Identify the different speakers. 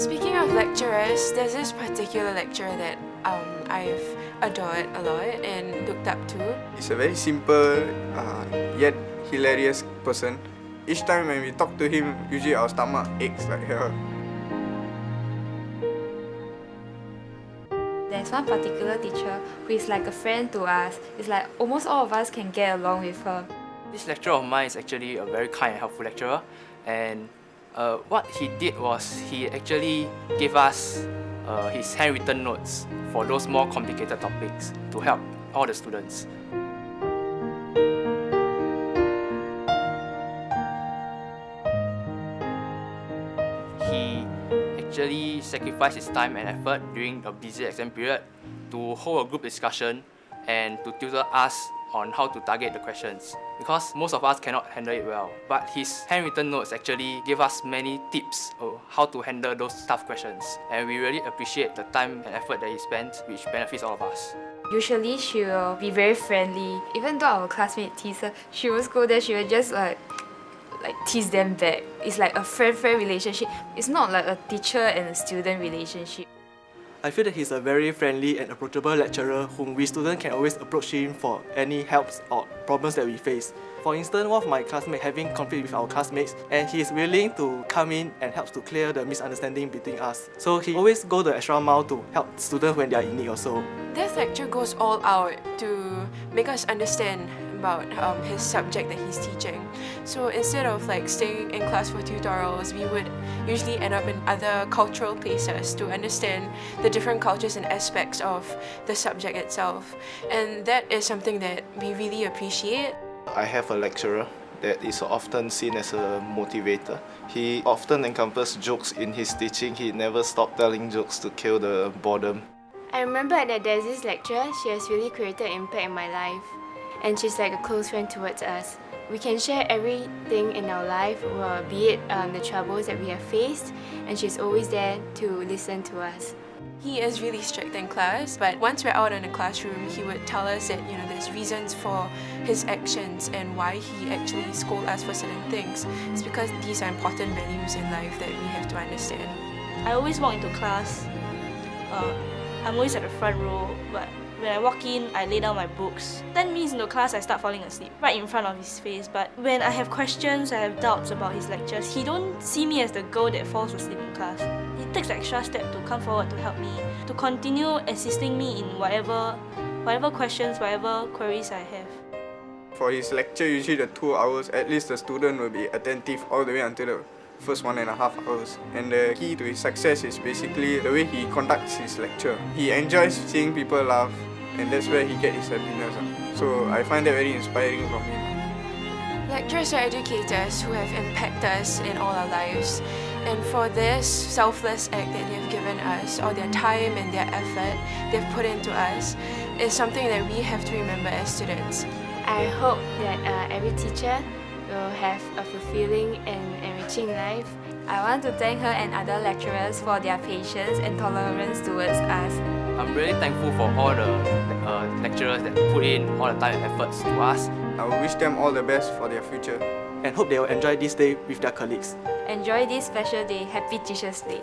Speaker 1: Speaking of lecturers, there's this particular lecturer that I've adored a lot and looked up to.
Speaker 2: He's a very simple yet hilarious person. Each time when we talk to him, usually our stomach aches like hell.
Speaker 3: There's one particular teacher who is like a friend to us. It's like almost all of us can get along with her.
Speaker 4: This lecturer of mine is actually a very kind and helpful lecturer, and what he did was he actually gave us his handwritten notes for those more complicated topics to help all the students. He actually sacrificed his time and effort during the busy exam period to hold a group discussion and to tutor us on how to target the questions, because most of us cannot handle it well. But his handwritten notes actually gave us many tips on how to handle those tough questions, and we really appreciate the time and effort that he spent, which benefits all of us.
Speaker 3: Usually she will be very friendly. Even though our classmate tease her, she will go there, she will just like tease them back. It's like a friend-friend relationship. It's not like a teacher and a student relationship.
Speaker 5: I feel that he's a very friendly and approachable lecturer whom we students can always approach him for any helps or problems that we face. For instance, one of my classmates having conflict with our classmates, and he is willing to come in and help to clear the misunderstanding between us. So he always go the extra mile to help students when they are in need also.
Speaker 1: This lecture goes all out to make us understand about his subject that he's teaching. So instead of staying in class for tutorials, we would usually end up in other cultural places to understand the different cultures and aspects of the subject itself. And that is something that we really appreciate.
Speaker 6: I have a lecturer that is often seen as a motivator. He often encompasses jokes in his teaching. He never stopped telling jokes to kill the boredom.
Speaker 7: I remember that there's this lecturer, she has really created an impact in my life. And she's like a close friend towards us. We can share everything in our life, be it the troubles that we have faced, and she's always there to listen to us.
Speaker 1: He is really strict in class, but once we're out in the classroom, he would tell us that there's reasons for his actions and why he actually scolds us for certain things. It's because these are important values in life that we have to understand.
Speaker 8: I always walk into class. I'm always at the front row, but when I walk in, I lay down my books. 10 minutes into class, I start falling asleep right in front of his face. But when I have questions, I have doubts about his lectures, he don't see me as the girl that falls asleep in class. He takes the extra step to come forward to help me, to continue assisting me in whatever questions, whatever queries I have.
Speaker 2: For his lecture, usually the 2 hours, at least the student will be attentive all the way until the first 1.5 hours. And the key to his success is basically the way he conducts his lecture. He enjoys seeing people laugh, and that's where he gets his happiness. So I find that very inspiring from him.
Speaker 1: Lecturers are educators who have impacted us in all our lives. And for this selfless act that they've given us, all their time and their effort they've put into us, is something that we have to remember as students.
Speaker 7: I hope that every teacher will have a fulfilling and enriching life.
Speaker 3: I want to thank her and other lecturers for their patience and tolerance towards us.
Speaker 4: I'm really thankful for all the lecturers that put in all the time and efforts to us.
Speaker 2: I will wish them all the best for their future.
Speaker 5: And hope they will enjoy this day with their colleagues.
Speaker 3: Enjoy this special day. Happy Teachers' Day.